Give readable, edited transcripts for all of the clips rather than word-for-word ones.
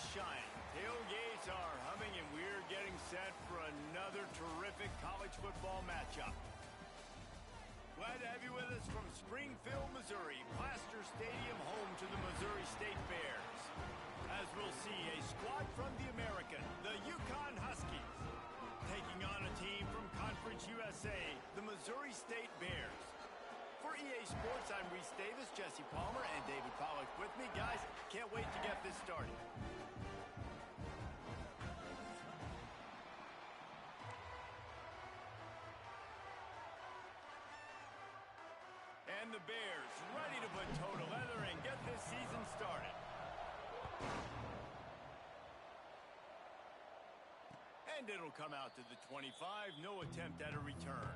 is shining. Tailgates are humming, and we're getting set for another terrific college football matchup. Glad to have you with us from Springfield, Missouri, Plaster Stadium, home to the Missouri State Bears. As we'll see, a squad from the American, the Yukon Huskies, taking on a team from Conference USA, the Missouri State Bears. For EA Sports, I'm Reese Davis, Jesse Palmer, and David Pollack with me. Guys, can't wait to get this started. And the Bears ready to put toe to leather and get this season started. And it'll come out to the 25. No attempt at a return.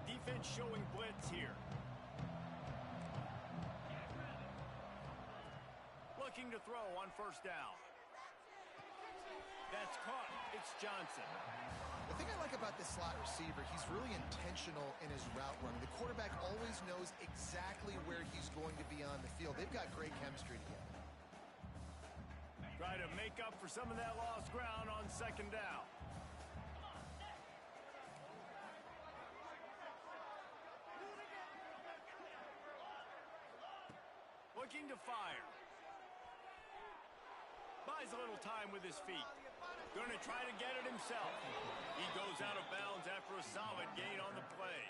Defense showing blitz here. Looking to throw on first down. That's caught. It's Johnson. The thing I like about this slot receiver, he's really intentional in his route running. The quarterback always knows exactly where he's going to be on the field. They've got great chemistry together. Try to make up for some of that lost ground on second down. Looking to fire. Buys a little time with his feet. Going to try to get it himself. He goes out of bounds after a solid gain on the play.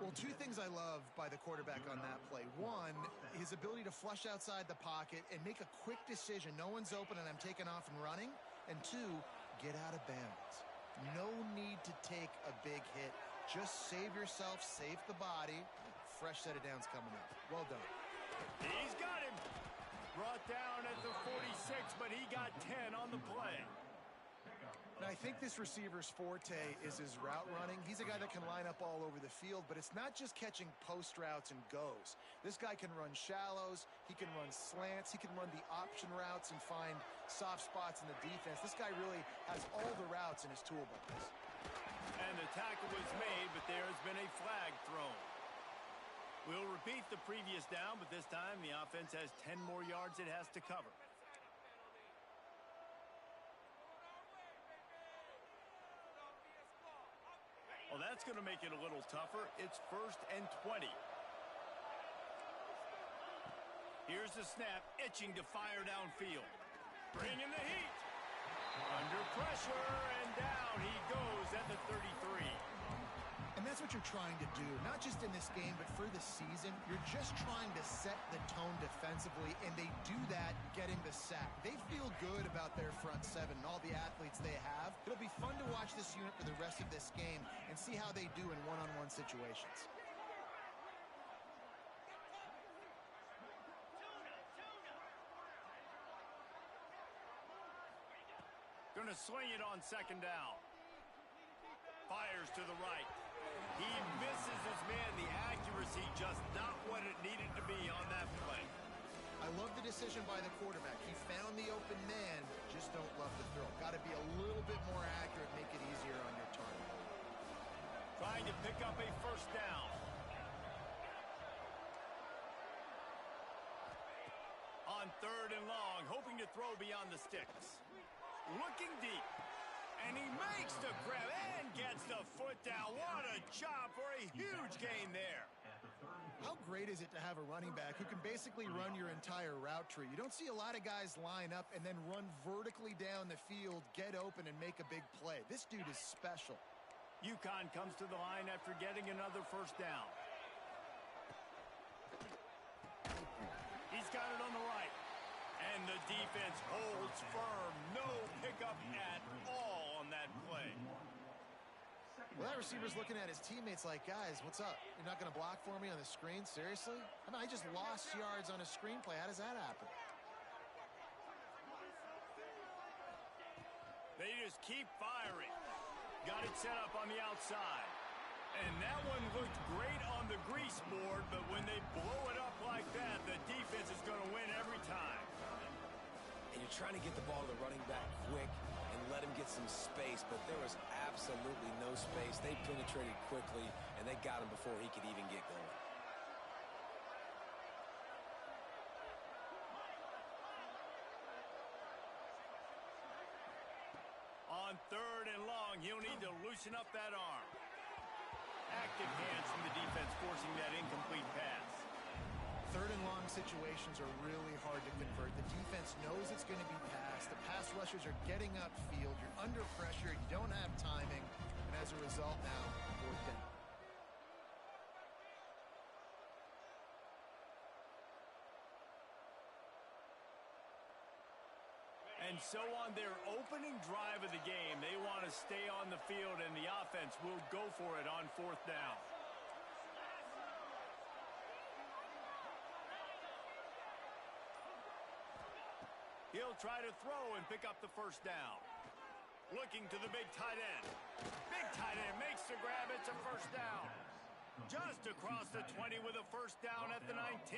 Well, two things I love by the quarterback on that play. One, his ability to flush outside the pocket and make a quick decision. No one's open and I'm taking off and running. And two, get out of bounds. No need to take a big hit. Just save yourself, save the body. Fresh set of downs coming up. Well done. He's got him. Brought down at the 46, but he got 10 on the play. Now, I think this receiver's forte is his route running. He's a guy that can line up all over the field, but it's not just catching post routes and goes. This guy can run shallows, he can run slants, he can run the option routes and find soft spots in the defense. This guy really has all the routes in his toolbox. And the tackle was made, but there has been a flag thrown. We'll repeat the previous down, but this time the offense has 10 more yards it has to cover. Well, that's going to make it a little tougher. It's 1st and 20. Here's the snap, itching to fire downfield. Bringing the heat. Under pressure, and down he goes at the 33. And that's what you're trying to do, not just in this game, but for the season. You're just trying to set the tone defensively, and they do that getting the sack. They feel good about their front seven and all the athletes they have. It'll be fun to watch this unit for the rest of this game and see how they do in one-on-one situations. Going to swing it on second down. Fires to the right. He misses his man. The accuracy just not what it needed to be on that play. I love the decision by the quarterback. He found the open man, just don't love the throw. Got to be a little bit more accurate, make it easier on your target. Trying to pick up a first down. On 3rd and long, hoping to throw beyond the sticks. Looking deep. And he makes the grab and gets the foot down. What a job for a huge gain there. How great is it to have a running back who can basically run your entire route tree? You don't see a lot of guys line up and then run vertically down the field, get open, and make a big play. This dude is special. Yukon comes to the line after getting another first down. He's got it on the right. And the defense holds firm. No pickup at all on that play. Well, that receiver's looking at his teammates like, guys, what's up? You're not going to block for me on the screen? Seriously? I mean, I just lost yards on a screenplay. How does that happen? They just keep firing. Got it set up on the outside. And that one looked great on the grease board, but when they blow it up like that, the defense is going to win every time. And you're trying to get the ball to the running back quick and let him get some space, but there was absolutely absolutely no space. They penetrated quickly, and they got him before he could even get going. On 3rd and long, he'll need to loosen up that arm. Active hands from the defense forcing that incomplete pass. 3rd and long situations are really hard to convert. The defense knows it's going to be passed. The pass rushers are getting upfield. You're under pressure. You don't have timing. And as a result now, 4th down. And so on their opening drive of the game, they want to stay on the field, and the offense will go for it on 4th down. He'll try to throw and pick up the 1st down. Looking to the big tight end. Big tight end makes the grab. It's a 1st down. Just across the 20 with a 1st down at the 19.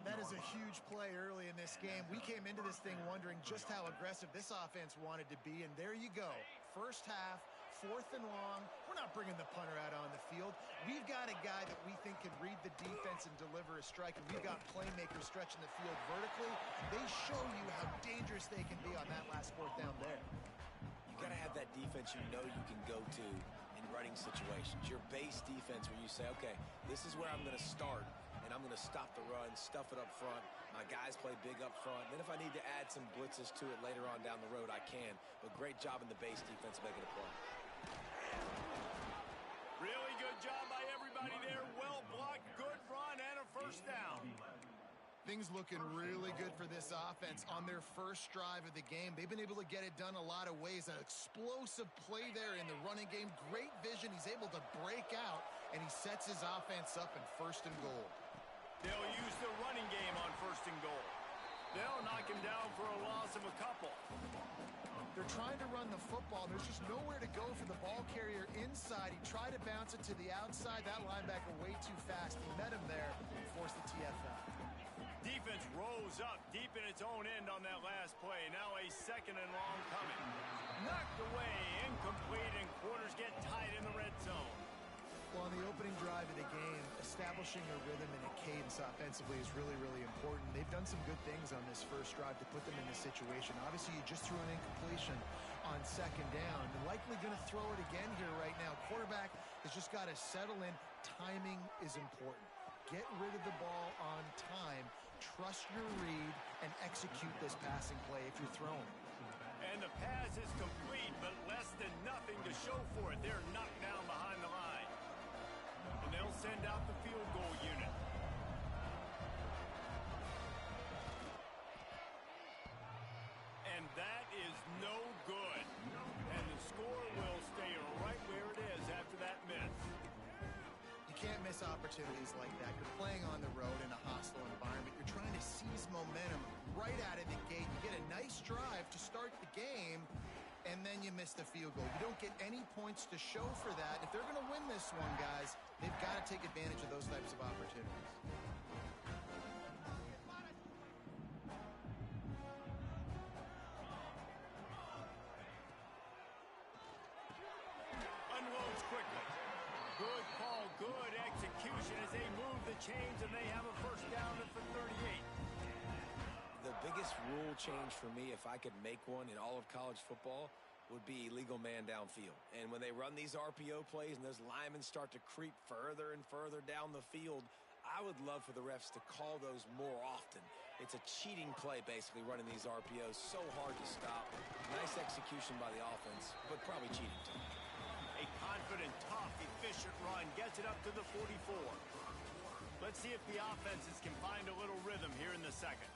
That is a huge play early in this game. We came into this thing wondering just how aggressive this offense wanted to be, and there you go. First half, 4th and long. We're not bringing the punter out on the field. We've got a guy that we think can read the defense and deliver a strike, and we've got playmakers stretching the field vertically. They show you how dangerous they can be on that last 4th down there. You got to have that defense you know you can go to in running situations. Your base defense where you say, okay, this is where I'm going to start. And I'm going to stop the run, stuff it up front. My guys play big up front. Then if I need to add some blitzes to it later on down the road, I can. But great job in the base defense making a play. Really good job by everybody there. Well blocked, good run, and a 1st down. Things looking really good for this offense on their first drive of the game. They've been able to get it done a lot of ways. An explosive play there in the running game. Great vision. He's able to break out, and he sets his offense up in 1st and goal. They'll use the running game on 1st and goal. They'll knock him down for a loss of a couple. They're trying to run the football. There's just nowhere to go for the ball carrier inside. He tried to bounce it to the outside. That linebacker way too fast. He met him there and forced the TFL. Defense rose up deep in its own end on that last play. Now a 2nd and long coming. Knocked away, incomplete, and quarters get tight in the red zone. Well, on the opening drive of the game, establishing a rhythm and a cadence offensively is really, really important. They've done some good things on this first drive to put them in this situation. Obviously, you just threw an incompletion on 2nd down. They're likely going to throw it again here right now. Quarterback has just got to settle in. Timing is important. Get rid of the ball on time. Trust your read and execute this passing play if you're throwing. And the pass is complete, but less than nothing to show for it. They're knocked down behind the line. And they'll send out the field goal unit. And that is no good. And the score will stay right where it is after that miss. You can't miss opportunities like that. You're playing on the road in a hostile environment. You're trying to seize momentum right out of the gate. You get a nice drive to start the game, and then you miss the field goal. You don't get any points to show for that. If they're going to win this one, guys, they've got to take advantage of those types of opportunities. Unloads quickly. Good call, good execution as they move the chains, and they have a 1st down for 38. The biggest rule change for me, if I could make one in all of college football, would be illegal man downfield. And when they run these RPO plays and those linemen start to creep further and further down the field, I would love for the refs to call those more often. It's a cheating play, basically, running these RPOs. So hard to stop. Nice execution by the offense, but probably cheating too. A confident, tough, efficient run gets it up to the 44. Let's see if the offenses can find a little rhythm here in the 2nd.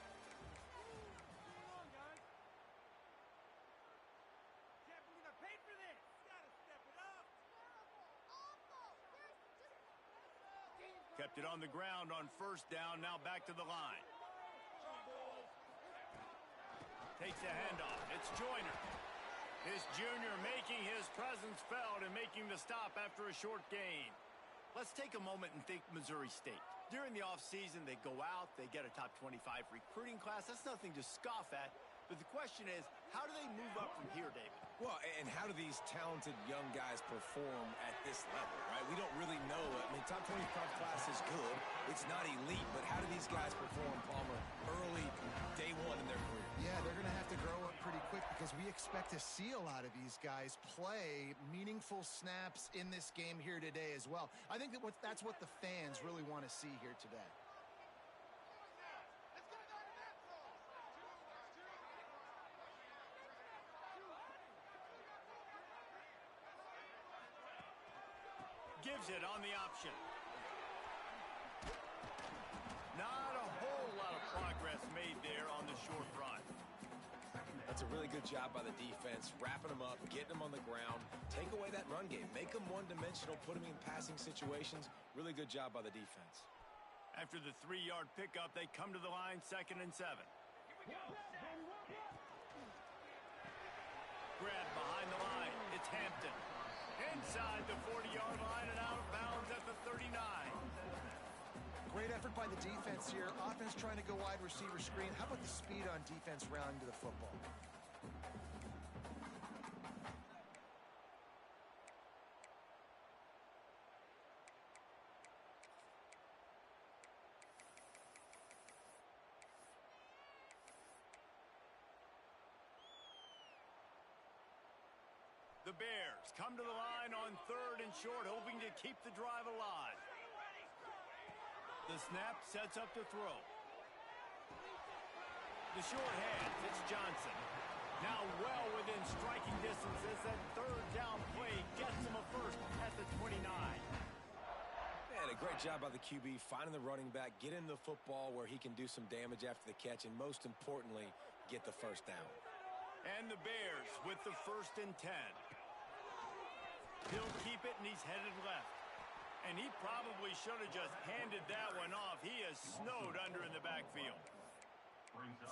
Kept it on the ground on 1st down, now back to the line. Takes a handoff. It's Joyner. This junior making his presence felt and making the stop after a short gain. Let's take a moment and think Missouri State. During the offseason, they go out, they get a top 25 recruiting class. That's nothing to scoff at. But the question is, how do they move up from here, David? Well, and how do these talented young guys perform at this level, right? We don't really know. I mean, top 25 class is good. It's not elite, but how do these guys perform, Palmer, early, day one in their career? Yeah, they're going to have to grow up pretty quick because we expect to see a lot of these guys play meaningful snaps in this game here today as well. I think that's what the fans really want to see here today. Gives it on the option. Not a whole lot of progress made there on the short run. That's a really good job by the defense, wrapping them up, getting them on the ground, take away that run game, make them one-dimensional, put them in passing situations. Really good job by the defense. After the 3-yard pickup, they come to the line, 2nd and 7. Grab behind the line. It's Hampton. Inside the 40-yard line and out of bounds at the 39. Great effort by the defense here. Offense trying to go wide receiver screen. How about the speed on defense rounding to the football? The Bears come to the line on 3rd and short, hoping to keep the drive alive. The snap sets up the throw. The short hands, it's Johnson. Now well within striking distance as that 3rd down play gets him a first at the 29. Man, a great job by the QB, finding the running back, getting the football where he can do some damage after the catch, and most importantly, get the first down. And the Bears with the 1st and 10. He'll keep it, and he's headed left. And he probably should have just handed that one off. He is snowed under in the backfield.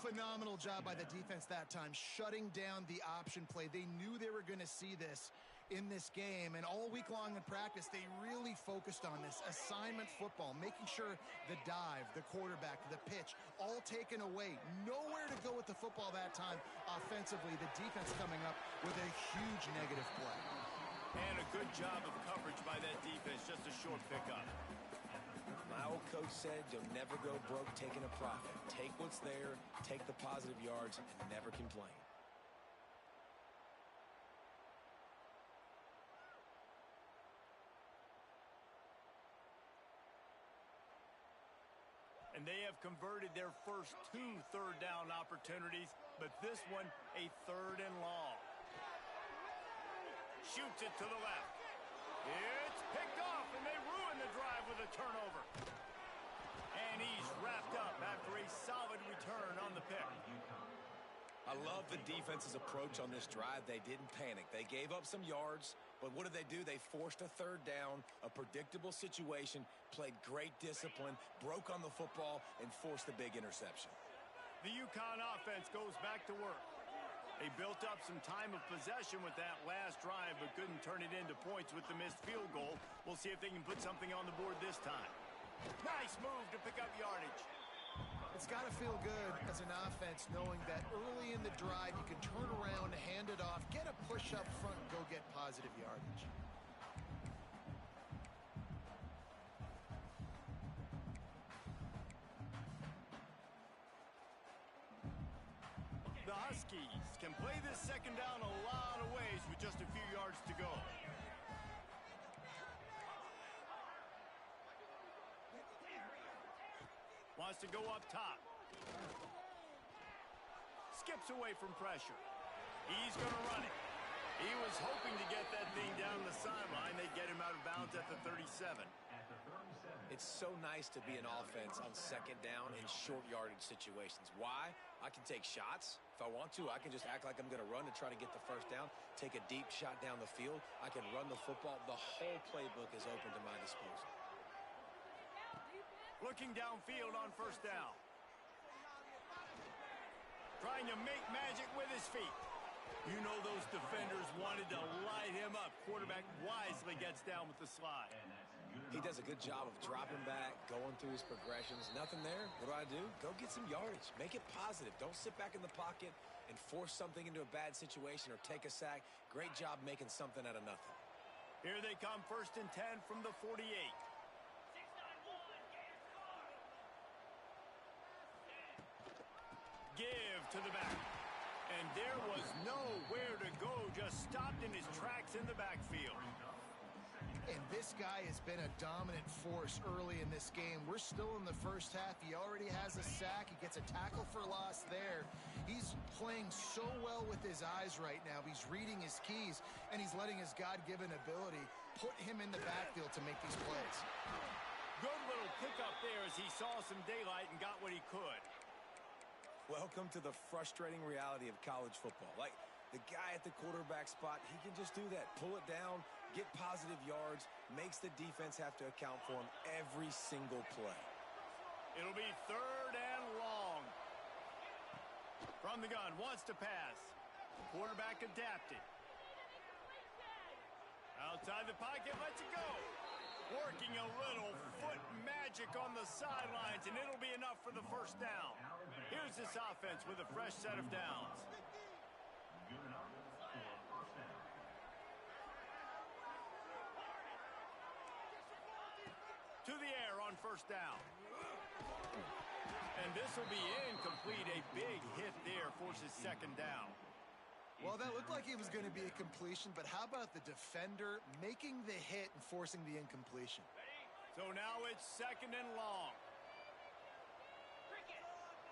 Phenomenal job by the defense that time, shutting down the option play. They knew they were going to see this in this game, and all week long in practice, they really focused on this assignment football, making sure the dive, the quarterback, the pitch, all taken away. Nowhere to go with the football that time offensively. The defense coming up with a huge negative play. And a good job of coverage by that defense, just a short pickup. My old coach said you'll never go broke taking a profit. Take what's there, take the positive yards, and never complain. And they have converted their first 2 third down opportunities, but this one a 3rd and long. Shoots it to the left. It's picked off, and they ruin the drive with a turnover. And he's wrapped up after a solid return on the pick. I love the defense's approach on this drive. They didn't panic. They gave up some yards, but what did they do? They forced a 3rd down, a predictable situation, played great discipline, broke on the football, and forced the big interception. The UConn offense goes back to work. They built up some time of possession with that last drive, but couldn't turn it into points with the missed field goal. We'll see if they can put something on the board this time. Nice move to pick up yardage. It's got to feel good as an offense knowing that early in the drive you can turn around, hand it off, get a push up front, and go get positive yardage. The Huskies can play this 2nd down a lot of ways with just a few yards to go. Wants to go up top. Skips away from pressure. He's going to run it. He was hoping to get that thing down the sideline. They get him out of bounds at the 37. It's so nice to be an offense on 2nd down in short yardage situations. Why? I can take shots. If I want to, I can just act like I'm going to run to try to get the 1st down, take a deep shot down the field. I can run the football. The whole playbook is open to my disposal. Looking downfield on 1st down. Trying to make magic with his feet. You know those defenders wanted to light him up. Quarterback wisely gets down with the slide. He does a good job of dropping back, going through his progressions. Nothing there. What do? Go get some yardage. Make it positive. Don't sit back in the pocket and force something into a bad situation or take a sack. Great job making something out of nothing. Here they come, 1st and 10 from the 48. Give to the back. And there was nowhere to go, just stopped in his tracks in the backfield. And this guy has been a dominant force early in this game. We're still in the first half. He already has a sack. He gets a tackle for loss there. He's playing so well with his eyes right now. He's reading his keys, and he's letting his God-given ability put him in the backfield to make these plays. Good little pickup there as he saw some daylight and got what he could. Welcome to the frustrating reality of college football. Like, the guy at the quarterback spot, he can just do that. Pull it down, get positive yards, makes the defense have to account for him every single play. It'll be 3rd and long. From the gun, wants to pass. Quarterback adapted. Outside the pocket, lets it go. Working a little foot magic on the sidelines, and it'll be enough for the 1st down. Here's this offense with a fresh set of downs. To the air on 1st down. And this will be incomplete. A big hit there forces 2nd down. Well, that looked like it was going to be a completion, but how about the defender making the hit and forcing the incompletion? So now it's 2nd and long.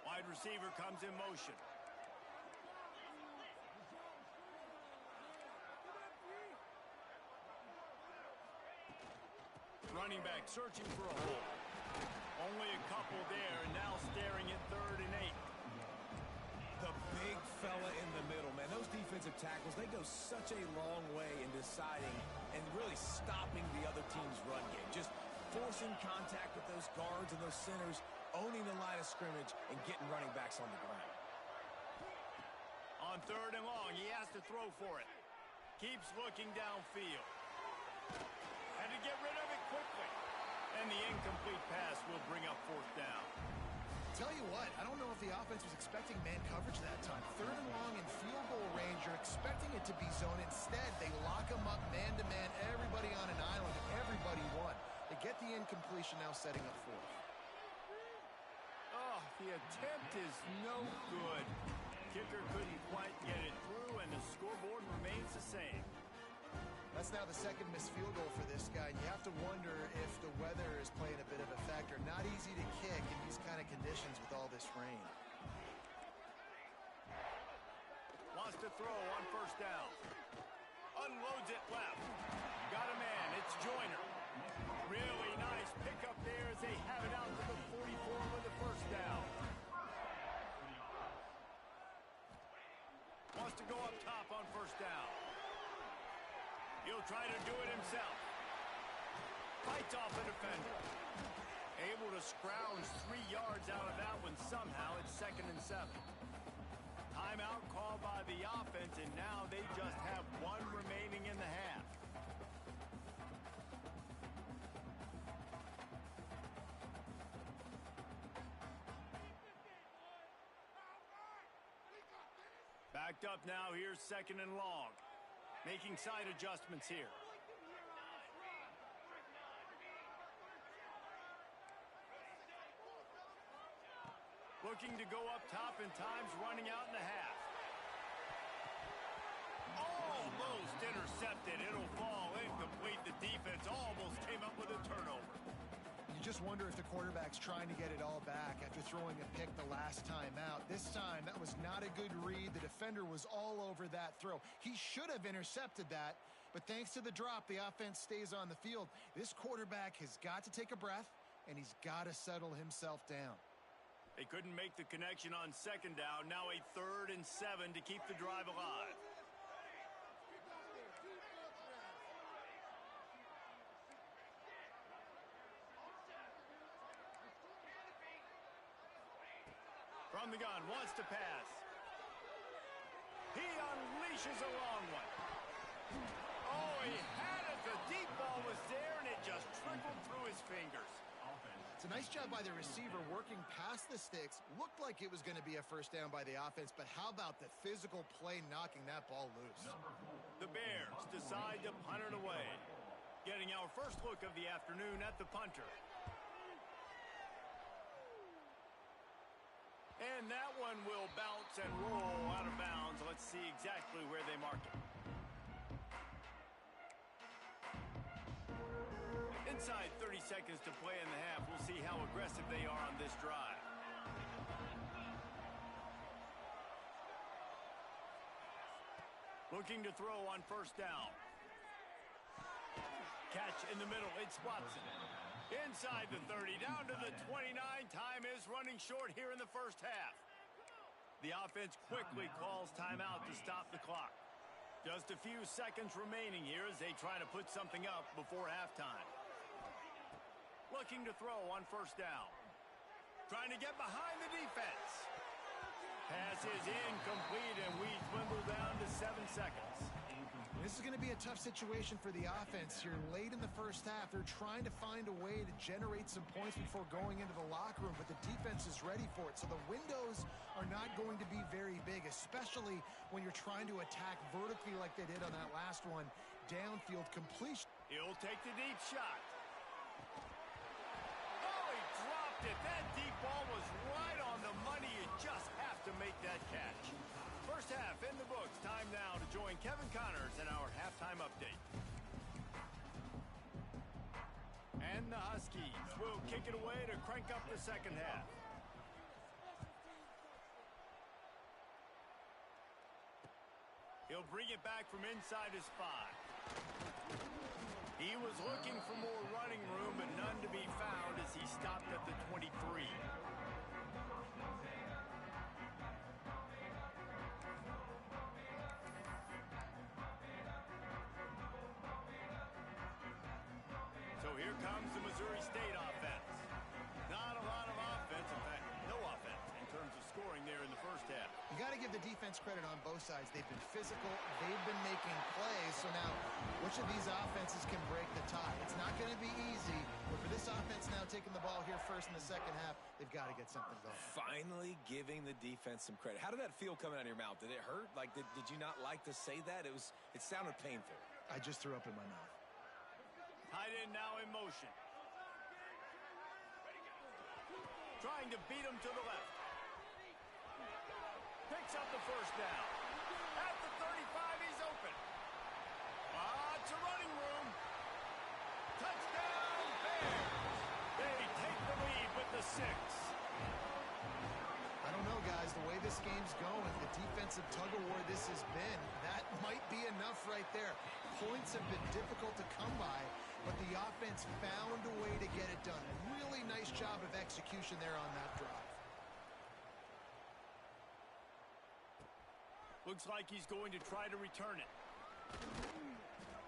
Wide receiver comes in motion. Running back searching for a hole. Only a couple there, and now staring at 3rd and 8. The big fella in the middle, man. Those defensive tackles, they go such a long way in deciding and really stopping the other team's run game. Just forcing contact with those guards and those centers, owning the line of scrimmage, and getting running backs on the ground. On 3rd and long, he has to throw for it. Keeps looking downfield. Had to get rid of it quickly. And the incomplete pass will bring up 4th down. Tell you what, I don't know if the offense was expecting man coverage that time. 3rd and long in field goal range, you're expecting it to be zone. Instead, they lock them up man-to-man, everybody on an island, and everybody won. They get the incompletion, now setting up 4th. Oh, the attempt is no good. Kicker couldn't quite get it through, and the scoreboard remains the same. That's now the 2nd missed field goal for this guy, and you have to wonder if the weather is playing a bit of a factor. Not easy to kick in these kind of conditions with all this rain. Wants to throw on 1st down. Unloads it left. Got a man. It's Joyner. Really nice pickup there as they have it out to the 44 with the 1st down. Wants to go up top on 1st down. He'll try to do it himself. Fights off a defender. Able to scrounge 3 yards out of that one somehow. It's 2nd and 7. Timeout called by the offense, and now they just have 1 remaining in the half. Backed up now. Here's 2nd and long. Making side adjustments here. Looking to go up top, and time's running out in the half. Almost intercepted. It'll fall incomplete. The defense almost came up with a turnover. You just wonder if the quarterback's trying to get it all back after throwing a pick the last time out. This time, that was not a good read. The defender was all over that throw. He should have intercepted that, but thanks to the drop, the offense stays on the field. This quarterback has got to take a breath, and he's got to settle himself down. They couldn't make the connection on 2nd down. Now a 3rd and 7 to keep the drive alive. From the gun, wants to pass. He unleashes a long one. Oh, he had it. The deep ball was there, and it just trickled through his fingers. It's Nice job by the receiver working past the sticks. Looked like it was going to be a first down by the offense, but how about the physical play knocking that ball loose? The Bears decide to punt it away. Getting our first look of the afternoon at the punter. And that one will bounce and roll out of bounds. Let's see exactly where they mark it. Inside 30 seconds to play in the half. We'll see how aggressive they are on this drive. Looking to throw on first down. Catch in the middle. It's Watson. Inside the 30, down to the 29. Time is running short here in the first half. The offense quickly calls timeout to stop the clock. Just a few seconds remaining here as they try to put something up before halftime. Looking to throw on first down. Trying to get behind the defense. Pass is incomplete, and we dwindle down to 7 seconds. This is going to be a tough situation for the offense here. Late in the first half, they're trying to find a way to generate some points before going into the locker room, but the defense is ready for it. So the windows are not going to be very big, especially when you're trying to attack vertically like they did on that last one. Downfield completion. He'll take the deep shot. Oh, he dropped it. That deep ball was right on the money. You just have to make that catch. First half in the books. Time now to join Kevin Connors in our halftime update. And the Huskies will kick it away to crank up the second half. He'll bring it back from inside his 5. He was looking for more running room, but none to be found as he stopped at the 23. So here comes the Missouri State offense. Not a lot of offense, in fact, no offense in terms of scoring there in the first half. You got to give the defense credit on both sides. They've been physical. They've been making plays. So now, which of these offenses can break the tie? It's not going to be easy, but for this offense now taking the ball here first in the second half, they've got to get something going. Finally giving the defense some credit. How did that feel coming out of your mouth? Did it hurt? Like, did you not like to say that? It sounded painful. I just threw up in my mouth. Tight end now in motion. Trying to beat him to the left. Picks up the first down. At the 35, he's open. Lots of running room. Touchdown, Bears. They take the lead with the 6. I don't know, guys. The way this game's going, the defensive tug-of-war this has been, that might be enough right there. Points have been difficult to come by, but the offense found a way to get it done. Really nice job of execution there on that drive. Looks like he's going to try to return it.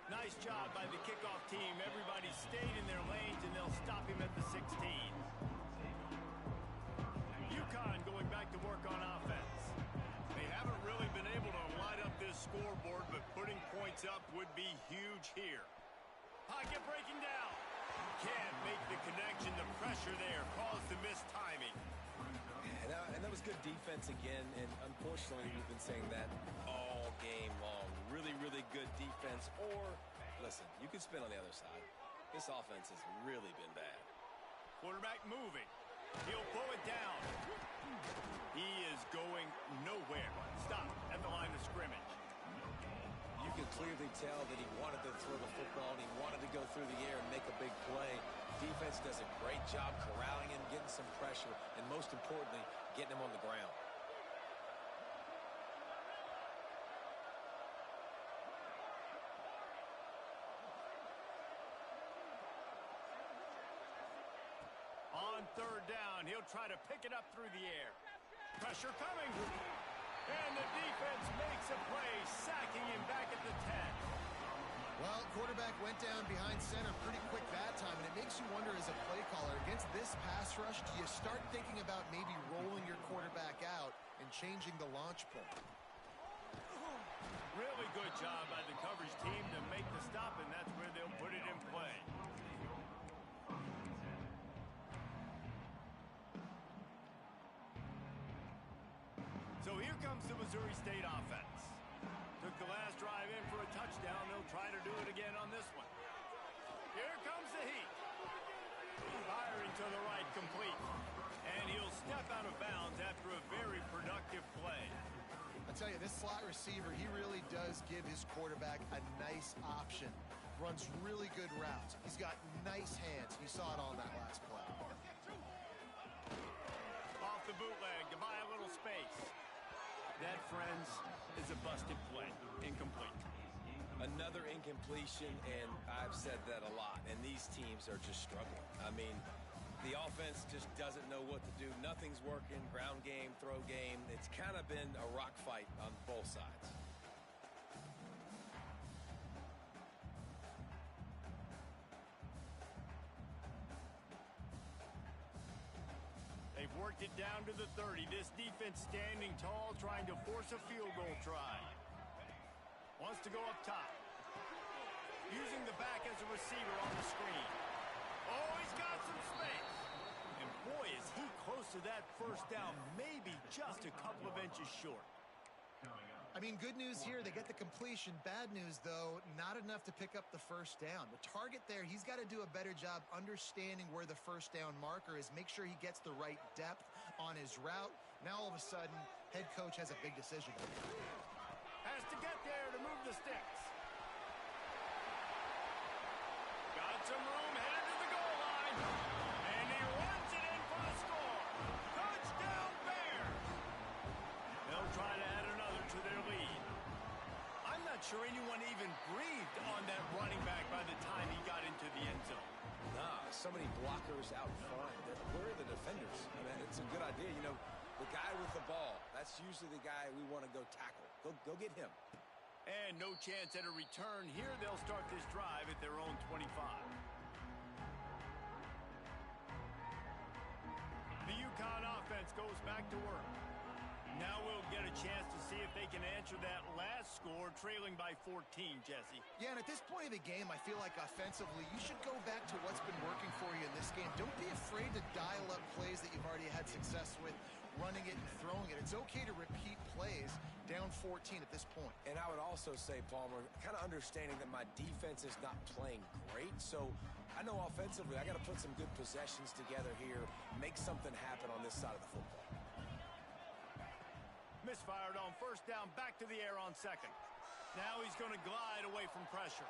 Nice job by the kickoff team. Everybody stayed in their lanes, and they'll stop him at the 16. UConn going back to work on offense. They haven't really been able to light up this scoreboard, but putting points up would be huge here. Pocket breaking down. Can't make the connection. The pressure there caused the missed timing. And that was good defense again, and unfortunately we've been saying that all game long. Really, really good defense. Or, listen, you can spin on the other side. This offense has really been bad. Quarterback moving. He'll pull it down. He is going nowhere. Stop at the line of scrimmage. You can clearly tell that he wanted to throw the football, and he wanted to go through the air and make a big play. Defense does a great job corralling him, getting some pressure, and most importantly, getting him on the ground. On third down, he'll try to pick it up through the air. Pressure coming. And the defense makes a play, sacking him back at the 10. Well, quarterback went down behind center pretty quick that time, and it makes you wonder as a play caller, against this pass rush, do you start thinking about maybe rolling your quarterback out and changing the launch point? Really good job by the coverage team to make the stop, and that's where they'll put it in play. comes the Missouri State offense. Took the last drive in for a touchdown. They'll try to do it again on this one. Here comes the heat. Firing to the right, complete. And he'll step out of bounds after a very productive play. I tell you, this slot receiver, he really does give his quarterback a nice option. Runs really good routes. He's got nice hands. You saw it all in that last play. Off the bootleg to buy a little space. That, friends, is a busted play. Incomplete. Another incompletion, and I've said that a lot, and these teams are just struggling. I mean, the offense just doesn't know what to do. Nothing's working. Ground game, throw game. It's kind of been a rock fight on both sides. They've worked it down to the 30. This defense standing tall, trying to force a field goal try. Wants to go up top. Using the back as a receiver on the screen. Oh, he's got some space. And boy, is he close to that first down. Maybe just a couple of inches short. I mean, good news here, they get the completion. Bad news, though, not enough to pick up the first down. The target there, he's got to do a better job understanding where the first down marker is, make sure he gets the right depth on his route. Now, all of a sudden, head coach has a big decision. Has to get there to move the sticks. Got some room, headed to the goal line. And he runs it in for the score. Touchdown, Bears. They'll try to add another to their lead. I'm not sure anyone even breathed on that running back by the time he got into the end zone. Nah, so many blockers out front. Where are the defenders? I mean, it's a good idea. You know, the guy with the ball, that's usually the guy we want to go tackle. Go get him. And no chance at a return here. They'll start this drive at their own 25. The UConn offense goes back to work. Now we'll get a chance to see if they can answer that last score, trailing by 14, Jesse. Yeah, and at this point of the game, I feel like offensively, you should go back to what's been working for you in this game. Don't be afraid to dial up plays that you've already had success with, running it and throwing it. It's okay to repeat plays down 14 at this point. And I would also say, Palmer, kind of understanding that my defense is not playing great, so I know offensively I got to put some good possessions together here, make something happen on this side of the football. Misfired on first down, back to the air on second. Now he's going to glide away from pressure.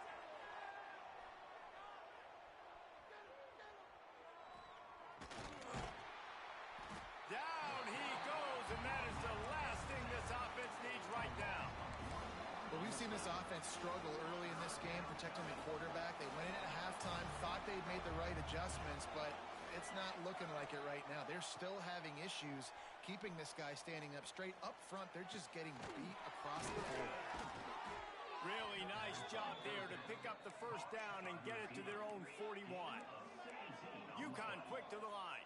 Down he goes, and that is the last thing this offense needs right now. Well, we've seen this offense struggle early in this game, protecting the quarterback. They went in at halftime, thought they'd made the right adjustments, but it's not looking like it right now. They're still having issues keeping this guy standing up straight. Up front, they're just getting beat across the board. Really nice job there to pick up the first down and get it to their own 41. UConn quick to the line.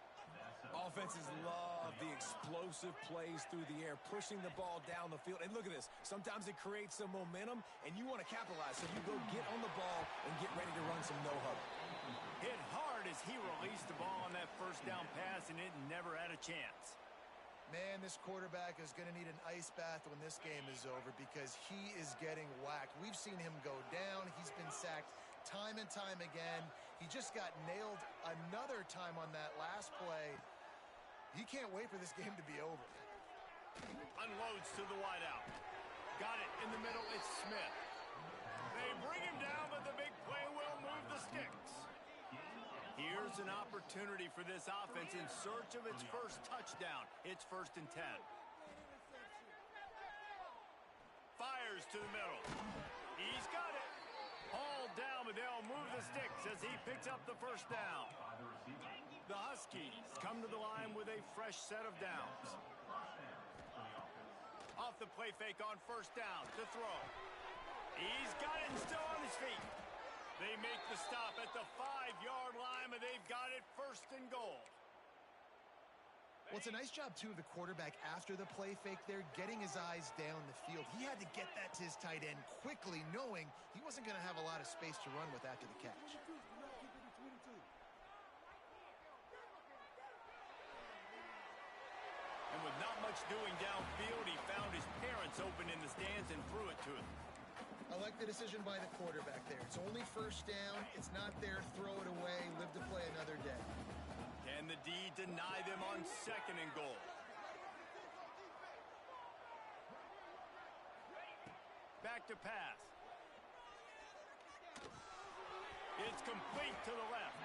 Offenses love the explosive plays through the air, pushing the ball down the field. And look at this. Sometimes it creates some momentum, and you want to capitalize. So you go get on the ball and get ready to run some no-huddle. Hit hard as he released the ball on that first down pass, and it never had a chance. Man, this quarterback is going to need an ice bath when this game is over because he is getting whacked. We've seen him go down. He's been sacked time and time again. He just got nailed another time on that last play. He can't wait for this game to be over. Unloads to the wideout. Got it in the middle. It's Smith. They bring him down, but the big play will move the sticks. Here's an opportunity for this offense in search of its first touchdown. It's 1st and 10. Fires to the middle. He's got it. Hauled down, but they'll move the sticks as he picks up the first down. The Huskies come to the line with a fresh set of downs. Off the play fake on first down to throw. He's got it and still on his feet. They make the stop at the 5-yard line, but they've got it 1st and goal. Well, it's a nice job, too, of the quarterback after the play fake there, getting his eyes down the field. He had to get that to his tight end quickly, knowing he wasn't going to have a lot of space to run with after the catch. And with not much much doing downfield. He found his parents open in the stands and threw it to him. I like the decision by the quarterback there. It's only first down. It's not there. Throw it away. Live to play another day. Can the D deny them on 2nd and goal? Back to pass. It's complete to the left.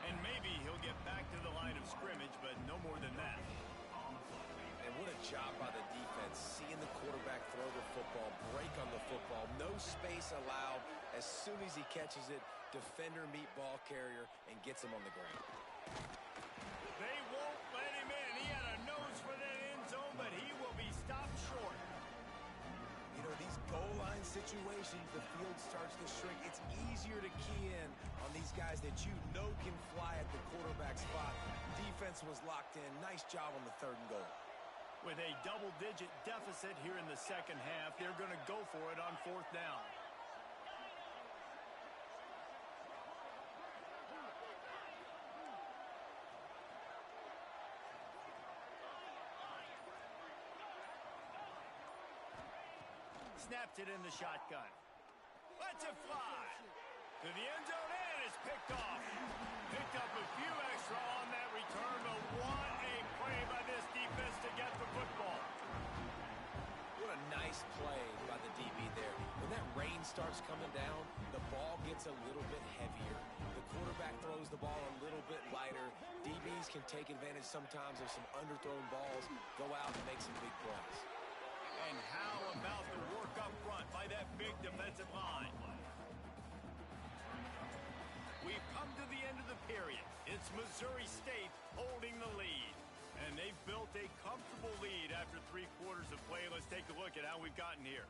And maybe he'll get back to the line of scrimmage, but no more than that. And what a job by the defense, seeing the quarterback throw the football, break on the football, no space allowed. As soon as he catches it, defender meet ball carrier and gets him on the ground. They won't let him in. He had a nose for that end zone, but he will be stopped short. You know, these goal line situations, the field starts to shrink. It's easier to key in on these guys that you know can fly at the quarterback spot. Defense was locked in. Nice job on the 3rd and goal. With a double-digit deficit here in the second half, they're going to go for it on 4th down. Snaps it in the shotgun. Lets it fly. To the end zone, and it's picked off. Picked up a few extra on that return, but what a play by this defense to get the football. What a nice play by the DB there. When that rain starts coming down, the ball gets a little bit heavier. The quarterback throws the ball a little bit lighter. DBs can take advantage sometimes of some underthrown balls, go out and make some big plays. And how about the work up front by that big defensive line? We've come to the end of the period. It's Missouri State holding the lead. And they've built a comfortable lead after 3 quarters of play. Let's take a look at how we've gotten here.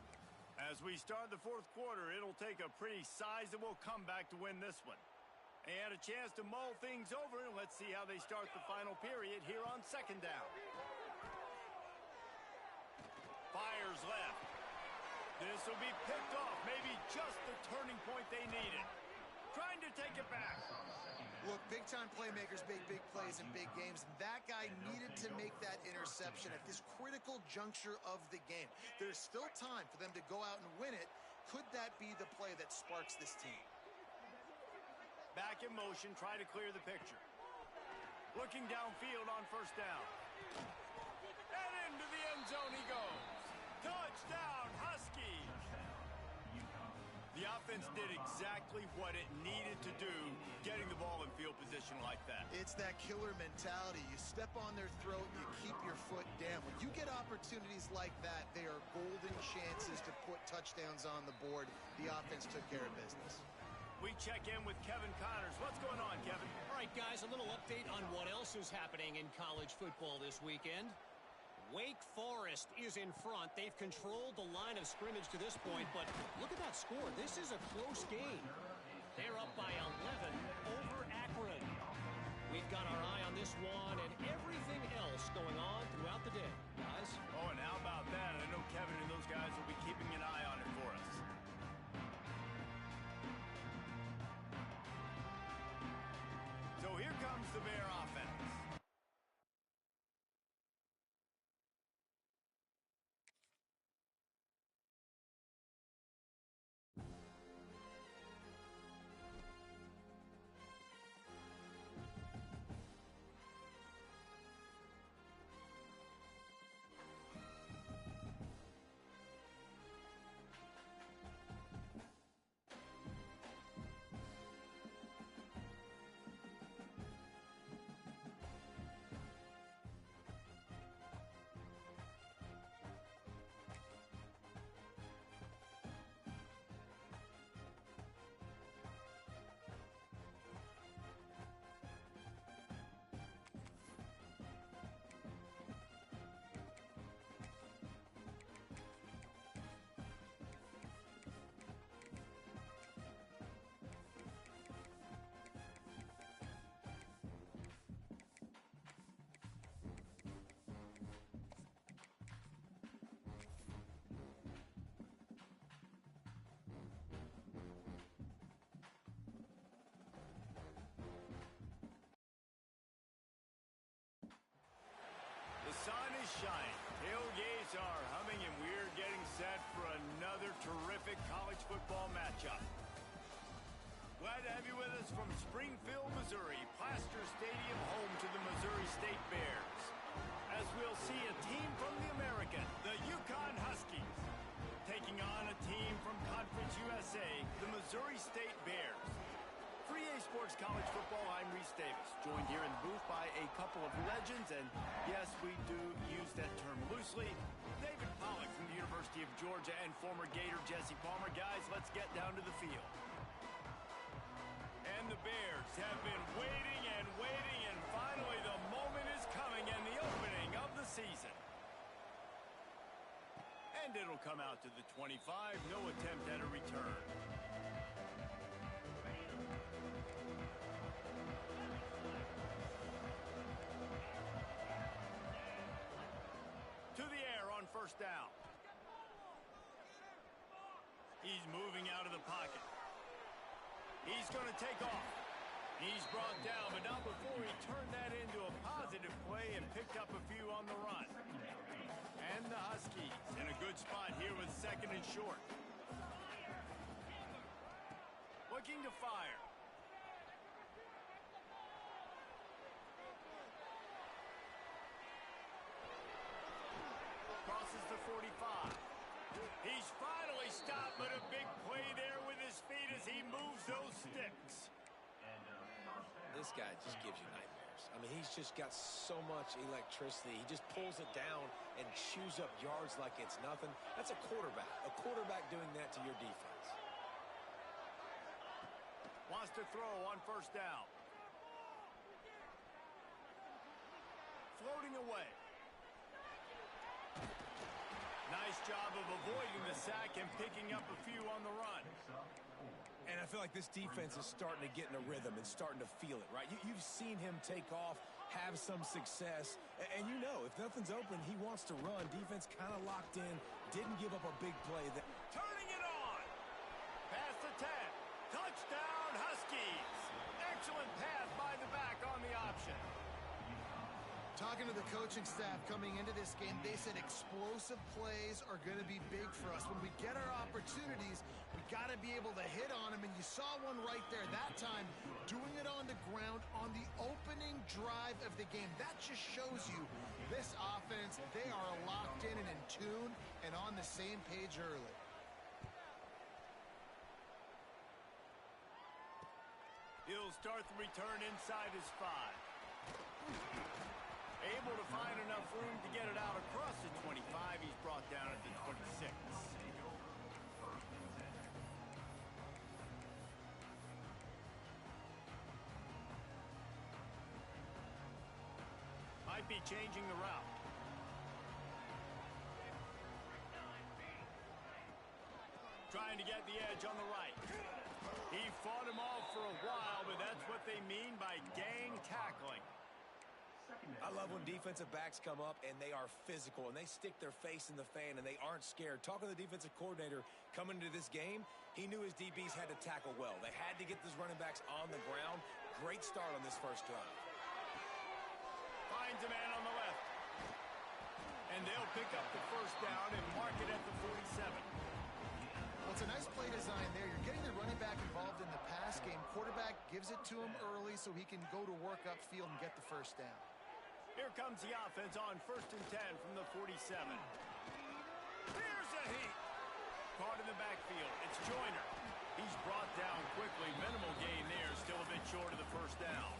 As we start the 4th quarter, it'll take a pretty sizable comeback to win this one. And a chance to mull things over. Let's see how they start the final period here on 2nd down. Fires left. This will be picked off. Maybe just the turning point they needed. Trying to take it back. Look, big-time playmakers make big plays in big games. And that guy needed to make that interception at this critical juncture of the game. There's still time for them to go out and win it. Could that be the play that sparks this team? Back in motion, try to clear the picture. Looking downfield on 1st down. And into the end zone he goes. Touchdown, Huskies! The offense did exactly what it needed to do, getting the ball in field position like that. It's that killer mentality. You step on their throat, you keep your foot down. When you get opportunities like that, they are golden chances to put touchdowns on the board. The offense took care of business. We check in with Kevin Connors. What's going on, Kevin? All right, guys, a little update on what else is happening in college football this weekend. Wake Forest is in front. They've controlled the line of scrimmage to this point, but look at that score. This is a close game. They're up by 11 over Akron. We've got our eye on this one and everything else going on throughout the day, guys. Oh, and how about that? I know Kevin and those guys will be keeping an eye on it for us. So here comes the Bear offense. The sun is shining. gates are humming, and we're getting set for another terrific college football matchup. Glad to have you with us from Springfield, Missouri, Plaster Stadium, home to the Missouri State Bears. As we'll see a team from the American, the Yukon Huskies, taking on a team from Conference USA, the Missouri State Bears. For EA Sports College Football, I'm Reese Davis, joined here in the booth by a couple of legends, and yes, we do use that term loosely. David Pollack from the University of Georgia and former Gator Jesse Palmer. Guys, let's get down to the field. And the Bears have been waiting, and finally the moment is coming, and the opening of the season. And it'll come out to the 25, no attempt at a return. To the air on first down. He's moving out of the pocket. He's going to take off. He's brought down, but not before he turned that into a positive play and picked up a few on the run. And the Huskies in a good spot here with second and short. Looking to fire. Crosses the 45. He's finally stopped, but a big play there with his feet as he moves those sticks. This guy just gives you nightmares. I mean, he's just got so much electricity. He just pulls it down and chews up yards like it's nothing. That's a quarterback. A quarterback doing that to your defense. Wants to throw on first down. Floating away. Nice job of avoiding the sack and picking up a few on the run. And I feel like this defense is starting to get in a rhythm and starting to feel it, right? You've seen him take off, have some success, and you know, if nothing's open, he wants to run. Defense kind of locked in, didn't give up a big play. Turning it on. Past the 10. Touchdown, Huskies. Excellent pass by the back on the option. Talking to the coaching staff coming into this game, they said explosive plays are going to be big for us. When we get our opportunities, we got to be able to hit on them, and you saw one right there that time, doing it on the ground on the opening drive of the game. That just shows you this offense, they are locked in and in tune and on the same page early. He'll start the return inside his 5. Able to find enough room to get it out across the 25. He's brought down at the 26. Might be changing the route. Trying to get the edge on the right. He fought him off for a while, but that's what they mean by gang tackling. I love when defensive backs come up and they are physical and they stick their face in the fan and they aren't scared. Talking to the defensive coordinator coming into this game, he knew his DBs had to tackle well. They had to get those running backs on the ground. Great start on this first drive. Finds a man on the left. And they'll pick up the first down and mark it at the 47. Well, it's a nice play design there. You're getting the running back involved in the pass game. Quarterback gives it to him early so he can go to work upfield and get the first down. Here comes the offense on first and 10 from the 47. Here's a heat. Caught in the backfield. It's Joyner. He's brought down quickly. Minimal gain there. Still a bit short of the first down.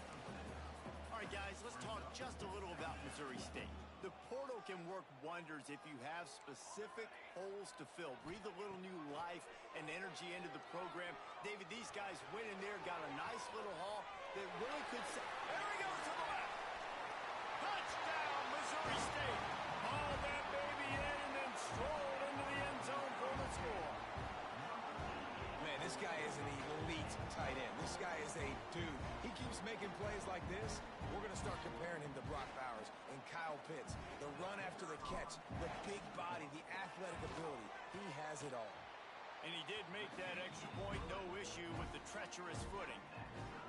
All right, guys, let's talk just a little about Missouri State. The portal can work wonders if you have specific holes to fill. Breathe a little new life and energy into the program. David, these guys went in there, got a nice little haul that really could... There he goes to the left. Touchdown, Missouri State. Hauled that baby in and then strolled into the end zone for the score. Man, this guy is an elite tight end. This guy is a dude. He keeps making plays like this. We're going to start comparing him to Brock Bowers and Kyle Pitts. The run after the catch, the big body, the athletic ability. He has it all. And he did make that extra point, no issue with the treacherous footing.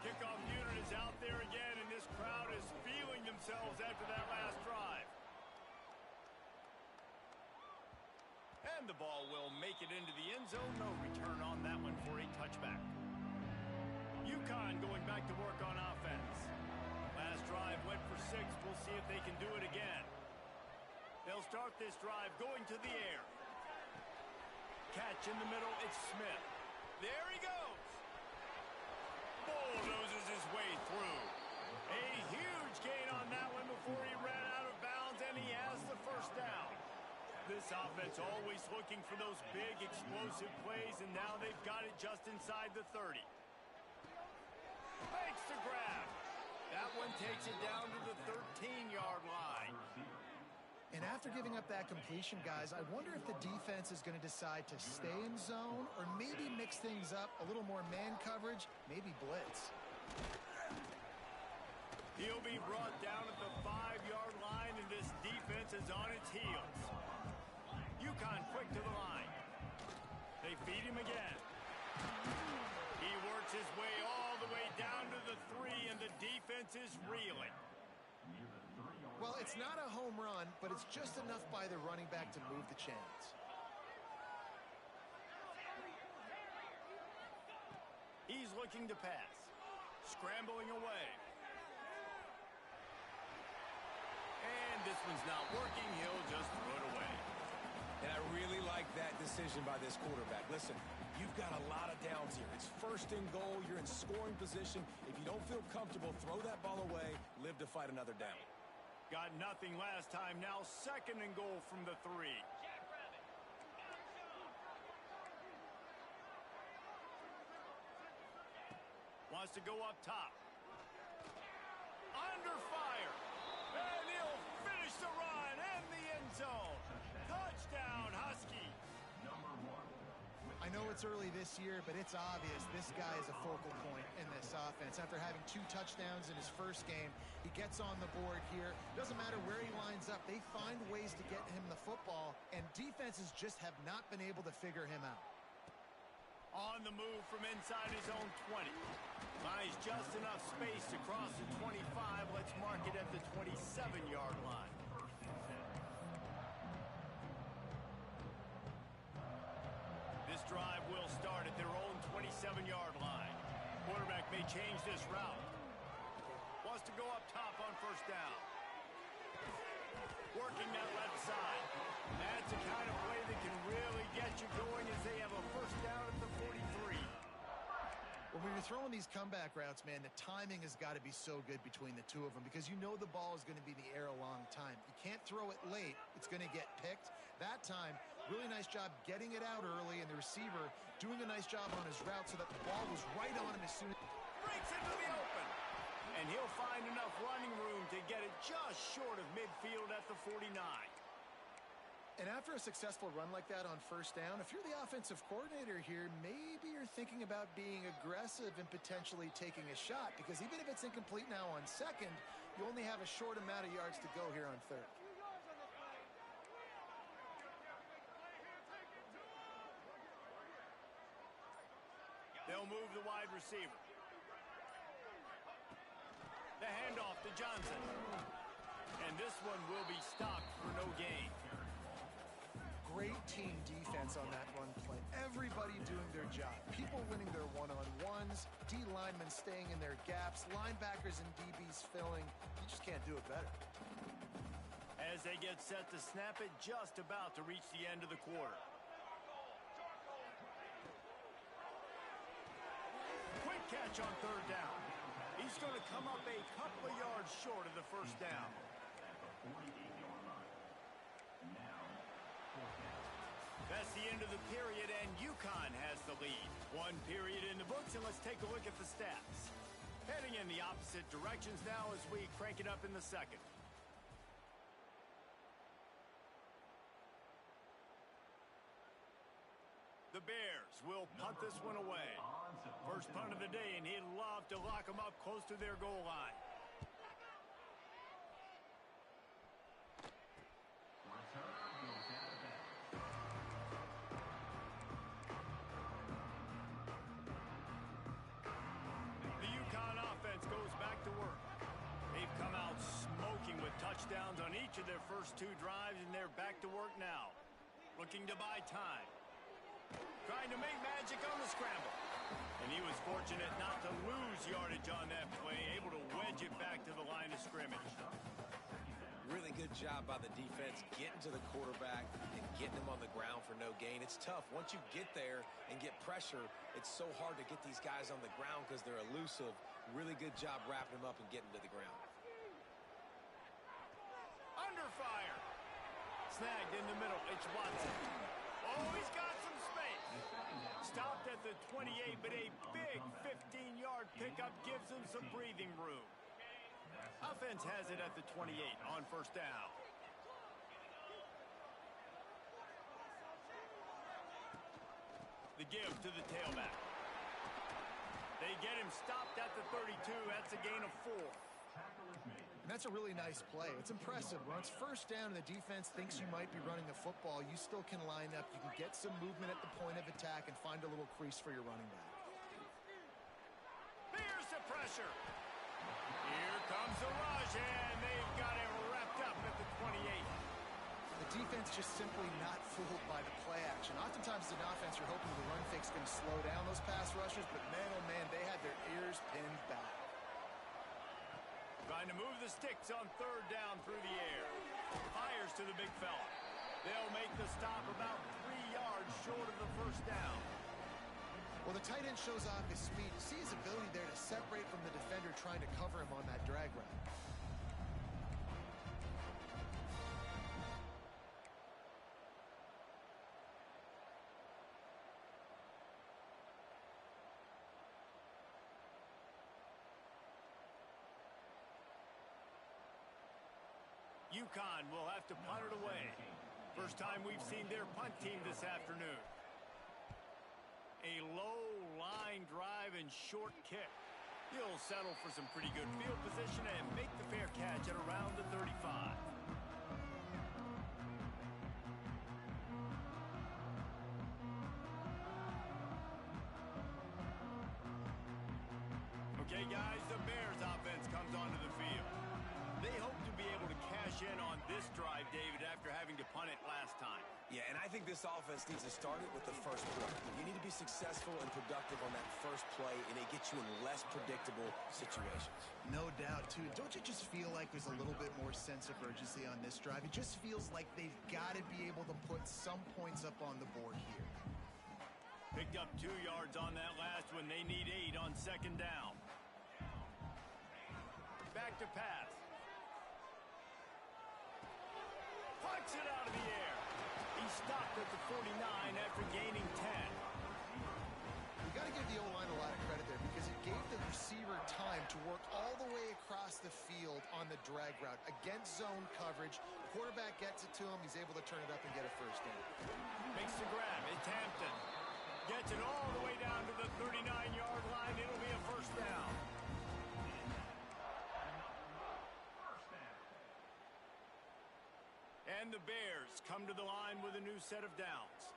Kickoff unit is out there again, and this crowd is feeling themselves after that last drive. And the ball will make it into the end zone. No return on that one for a touchback. UConn going back to work on offense. Last drive went for 6. We'll see if they can do it again. They'll start this drive going to the air. Catch in the middle. It's Smith. There he goes. Bulldozes his way through. A huge gain on that one before he ran out of bounds, and he has the first down. This offense always looking for those big, explosive plays, and now they've got it just inside the 30. Makes the grab. That one takes it down to the 13-yard line. And after giving up that completion, guys, I wonder if the defense is going to decide to stay in zone or maybe mix things up, a little more man coverage, maybe blitz. He'll be brought down at the 5-yard line, and this defense is on its heels. UConn quick to the line. They feed him again. He works his way all the way down to the 3, and the defense is reeling. Well, it's not a home run, but it's just enough by the running back to move the chains. He's looking to pass. Scrambling away. And this one's not working. He'll just throw it away. And I really like that decision by this quarterback. Listen, you've got a lot of downs here. It's first and goal. You're in scoring position. If you don't feel comfortable, throw that ball away. Live to fight another down. Got nothing last time. Now second and goal from the 3. Wants to go up top. Under fire. And he'll finish the run and the end zone. Touchdown, Husky. I know it's early this year, but it's obvious this guy is a focal point in this offense. After having 2 touchdowns in his first game, he gets on the board here. Doesn't matter where he lines up. They find ways to get him the football, and defenses just have not been able to figure him out. On the move from inside his own 20. Buys just enough space to cross the 25. Let's mark it at the 27-yard line. This drive will start at their own 27-yard line. Quarterback may change this route. Wants to go up top on first down. Working that left side. That's the kind of play that can really get you going as they have a first down at the 43. Well, when you're throwing these comeback routes, man, the timing has got to be so good between the two of them because you know the ball is going to be in the air a long time. You can't throw it late. It's going to get picked. That time, really nice job getting it out early, and the receiver doing a nice job on his route so that the ball was right on him as soon as... Breaks into the open. And he'll find enough running room to get it just short of midfield at the 49. And after a successful run like that on first down, if you're the offensive coordinator here, maybe you're thinking about being aggressive and potentially taking a shot, because even if it's incomplete now on second, you only have a short amount of yards to go here on third. They'll move the wide receiver. The handoff to Johnson. And this one will be stopped for no gain. Great team defense on that run play. Everybody doing their job. People winning their one-on-ones, D linemen staying in their gaps, linebackers and DBs filling. You just can't do it better. As they get set to snap it, just about to reach the end of the quarter. Quick catch on third down. He's going to come up a couple of yards short of the first down. That's the end of the period, and UConn has the lead. 1 period in the books, and let's take a look at the stats. Heading in the opposite directions now as we crank it up in the second. The Bears will punt this one away. First punt of the day, and he'd love to lock them up close to their goal line. The UConn offense goes back to work. They've come out smoking with touchdowns on each of their first 2 drives, and they're back to work now. looking to buy time. Trying to make magic on the scramble. And he was fortunate not to lose yardage on that play, able to wedge it back to the line of scrimmage. Really good job by the defense getting to the quarterback and getting him on the ground for no gain. It's tough. Once you get there and get pressure, it's so hard to get these guys on the ground because they're elusive. Really good job wrapping him up and getting to the ground. Under fire. Snagged in the middle. It's Watson. Oh, he's got some space. Stopped at the 28, but a big 15-yard pickup gives him some breathing room. Offense has it at the 28 on first down. The give to the tailback. They get him stopped at the 32. That's a gain of 4. And that's a really nice play. It's impressive. When it's first down and the defense thinks you might be running the football, you still can line up. You can get some movement at the point of attack and find a little crease for your running back. Here's the pressure. Here comes the rush, and they've got it wrapped up at the 28. The defense just simply not fooled by the play action. Oftentimes as an offense, you're hoping the run fake's going to slow down those pass rushers, but man, oh man, they had their ears pinned back. Trying to move the sticks on third down through the air. Fires to the big fella. They'll make the stop about 3 yards short of the first down. Well, the tight end shows off his speed. You see his ability there to separate from the defender trying to cover him on that drag route. UConn will have to punt it away. First time we've seen their punt team this afternoon. A low line drive and short kick. He'll settle for some pretty good field position and make the fair catch at around the 35. Okay, guys, the Bears offense comes onto the field. They hope to be able to cash in on this drive, David, after having to punt it last time. Yeah, and I think this offense needs to start it with the first play. You need to be successful and productive on that first play, and it gets you in less predictable situations. No doubt, too. Don't you just feel like there's a little bit more sense of urgency on this drive? It just feels like they've got to be able to put some points up on the board here. Picked up 2 yards on that last one. They need 8 on second down. Back to pass. Punts it out of the air. He stopped at the 49 after gaining 10. You got to give the O-line a lot of credit there because it gave the receiver time to work all the way across the field on the drag route against zone coverage. Quarterback gets it to him. He's able to turn it up and get a first down. Makes the grab. It's Hampton. Gets it all the way down to the 39-yard line. It'll be a first down. And the Bears come to the line with a new set of downs.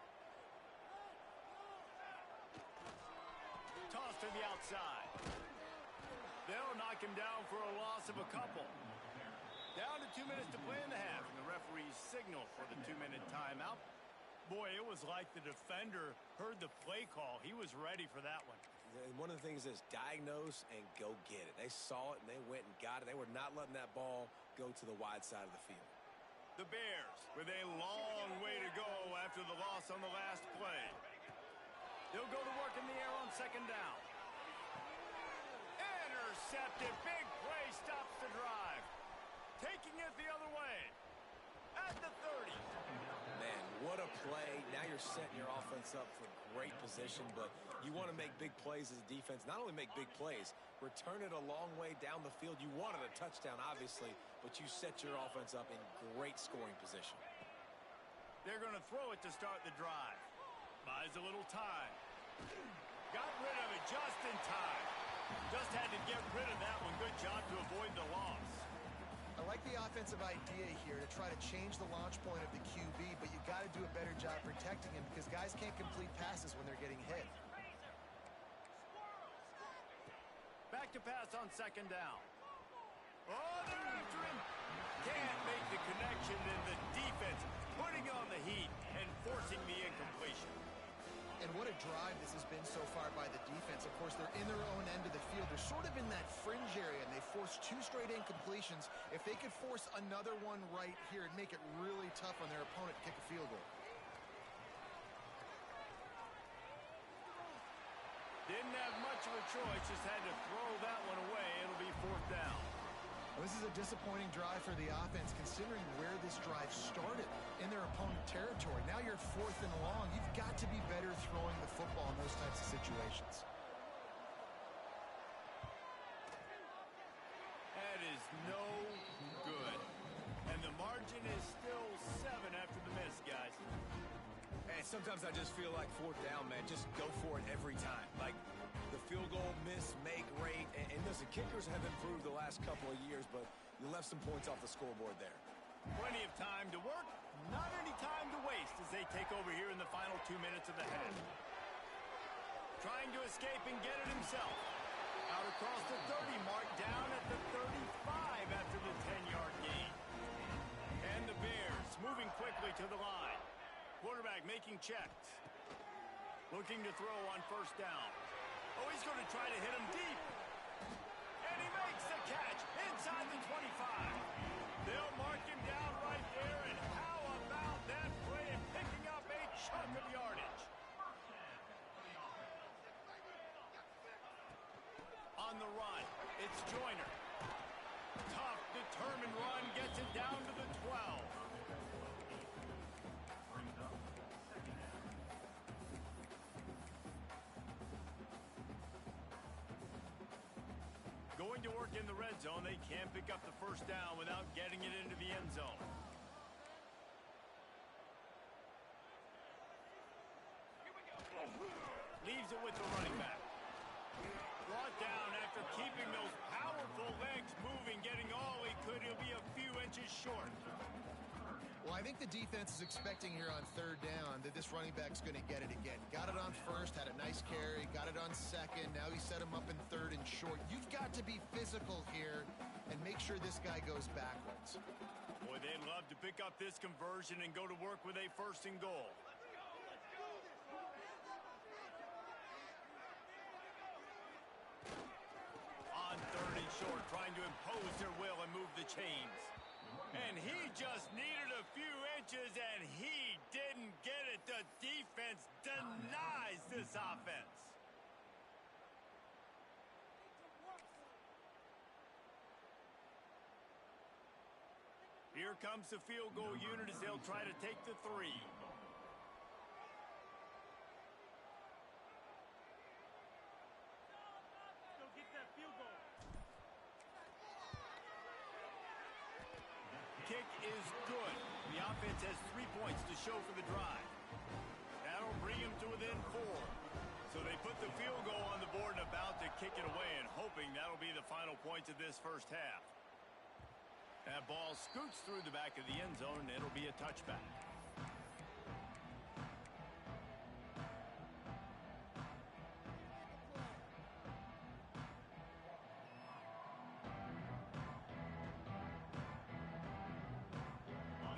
Toss to the outside. They'll knock him down for a loss of a couple. Down to 2 minutes to play in the half, and the referees signal for the 2-minute timeout. Boy, it was like the defender heard the play call. He was ready for that one. One of the things is diagnose and go get it. They saw it, and they went and got it. They were not letting that ball go to the wide side of the field. The Bears with a long way to go after the loss on the last play. They'll go to work in the air on second down. Intercepted. Big play stops the drive. Taking it the other way. At the 30. Man, what a play. Now you're setting your offense up for great position, but you want to make big plays as a defense. Not only make big plays, return it a long way down the field. You wanted a touchdown, obviously, but you set your offense up in great scoring position. They're going to throw it to start the drive. Buys a little time. Got rid of it just in time. Just had to get rid of that one. Good job to avoid the loss. I like the offensive idea here to try to change the launch point of the QB, but you got to do a better job protecting him because guys can't complete passes when they're getting hit. Back to pass on second down. Oh, they're after him. Can't make the connection, and the defense putting on the heat and forcing the incompletion. And what a drive this has been so far by the defense. Of course, they're in their own end of the field. They're sort of in that fringe area, and they forced 2 straight incompletions. If they could force another one right here and make it really tough on their opponent to kick a field goal. Didn't have much of a choice, just had to throw that one away. It'll be 4th down. Well, this is a disappointing drive for the offense, considering where this drive started, in their opponent territory. Now you're 4th and long. You've got to be better throwing the football in those types of situations. That is no good. And the margin is still 7 after the miss, guys. And sometimes I just feel like 4th down, man. Just go for it every time. Like the field goal, miss, make, rate. And listen, kickers have improved the last couple of years, but you left some points off the scoreboard there. Plenty of time to work, not any time to waste as they take over here in the final 2 minutes of the half. Trying to escape and get it himself. Out across the 30 mark, down at the 35 after the 10-yard gain. And the Bears moving quickly to the line. Quarterback making checks. Looking to throw on 1st down. Oh, he's going to try to hit him deep. And he makes the catch inside the 25. They'll mark him down right there, and how about that play and picking up a chunk of yardage? On the run, it's Joyner. Tough, determined run, gets it down to the 12. Going to work in the red zone. They can't pick up the 1st down without getting it into the end zone. Leaves it with the running back. Brought down after keeping those powerful legs moving, getting all he could. He'll be a few inches short. Well, I think the defense is expecting here on 3rd down that this running back's going to get it again. Got it on 1st, had a nice carry, got it on 2nd. Now he set him up in 3rd and short. You've got to be physical here and make sure this guy goes backwards. Boy, they'd love to pick up this conversion and go to work with a 1st and goal. On 3rd and short, trying to impose their will and move the chains. And he just needed a few inches, and he didn't get it. The defense denies this offense. Here comes the field goal unit as they'll try to take the 3. Kick is good. The offense has 3 points to show for the drive. That'll bring him to within 4. So they put the field goal on the board and about to kick it away, and hoping that'll be the final points of this 1st half. That ball scoots through the back of the end zone, and it'll be a touchback.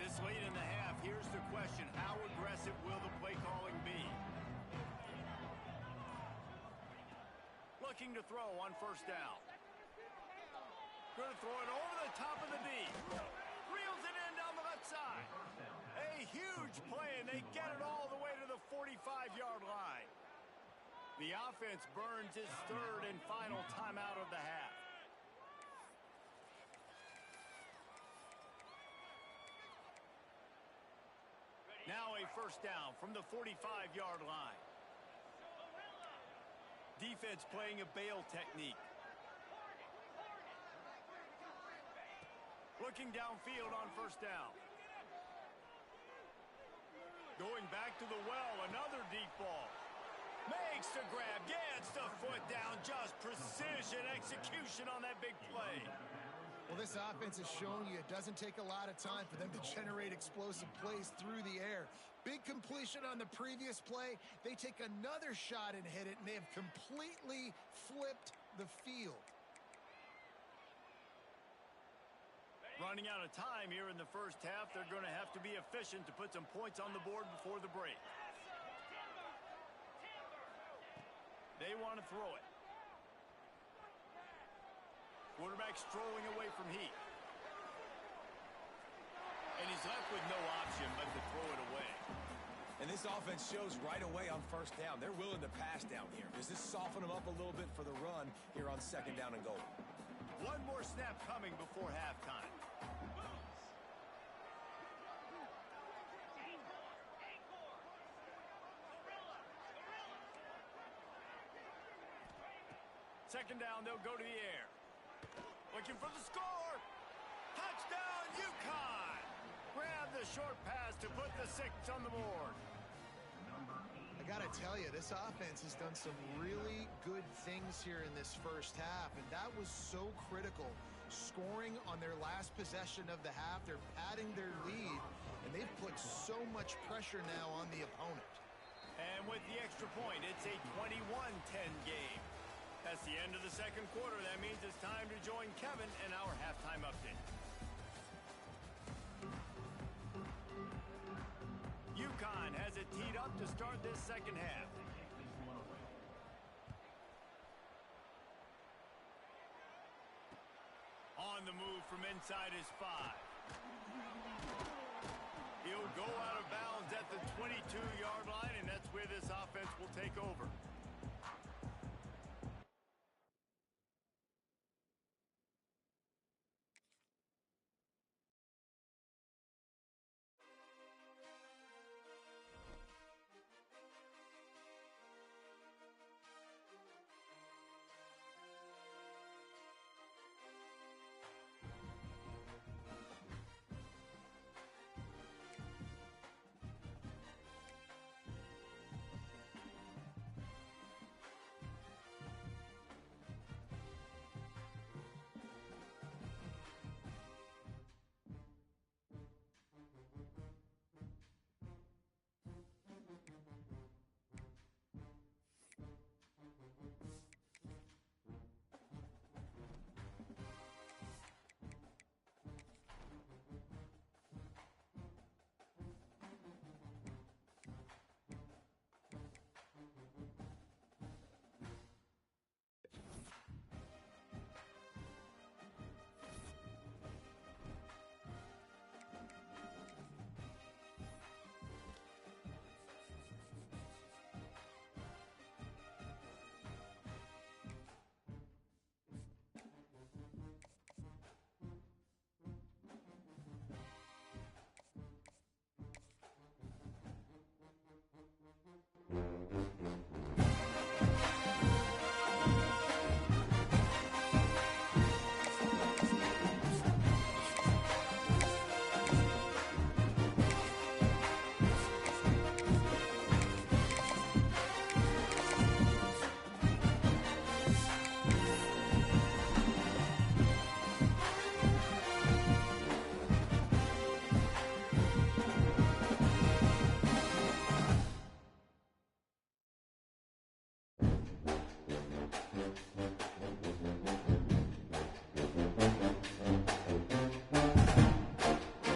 This late in the half, here's the question: how aggressive will the play calling be? Looking to throw on 1st down. Going to throw it over the top of the D. Reels it in down the left side. A huge play, and they get it all the way to the 45-yard line. The offense burns its 3rd and final timeout of the half. Now a 1st down from the 45-yard line. Defense playing a bail technique. Looking downfield on 1st down. Going back to the well, another deep ball. Makes the grab, gets the foot down, just precision execution on that big play. Well, this offense has shown you it doesn't take a lot of time for them to generate explosive plays through the air. Big completion on the previous play. They take another shot and hit it, and they have completely flipped the field. Running out of time here in the first half, they're going to have to be efficient to put some points on the board before the break. They want to throw it. Quarterback strolling away from heat. And he's left with no option but to throw it away. And this offense shows right away on first down. They're willing to pass down here. Does this soften them up a little bit for the run here on second down and goal? One more snap coming before halftime. Second down, they'll go to the air. Looking for the score. Touchdown, UConn. Grab the short pass to put the 6 on the board. I got to tell you, this offense has done some really good things here in this first half, and that was so critical. Scoring on their last possession of the half, they're padding their lead, and they've put so much pressure now on the opponent. And with the extra point, it's a 21-10 game. That's the end of the second quarter. That means it's time to join Kevin in our halftime update. UConn has it teed up to start this second half. On the move from inside his 5. He'll go out of bounds at the 22-yard line, and that's where this offense will take over.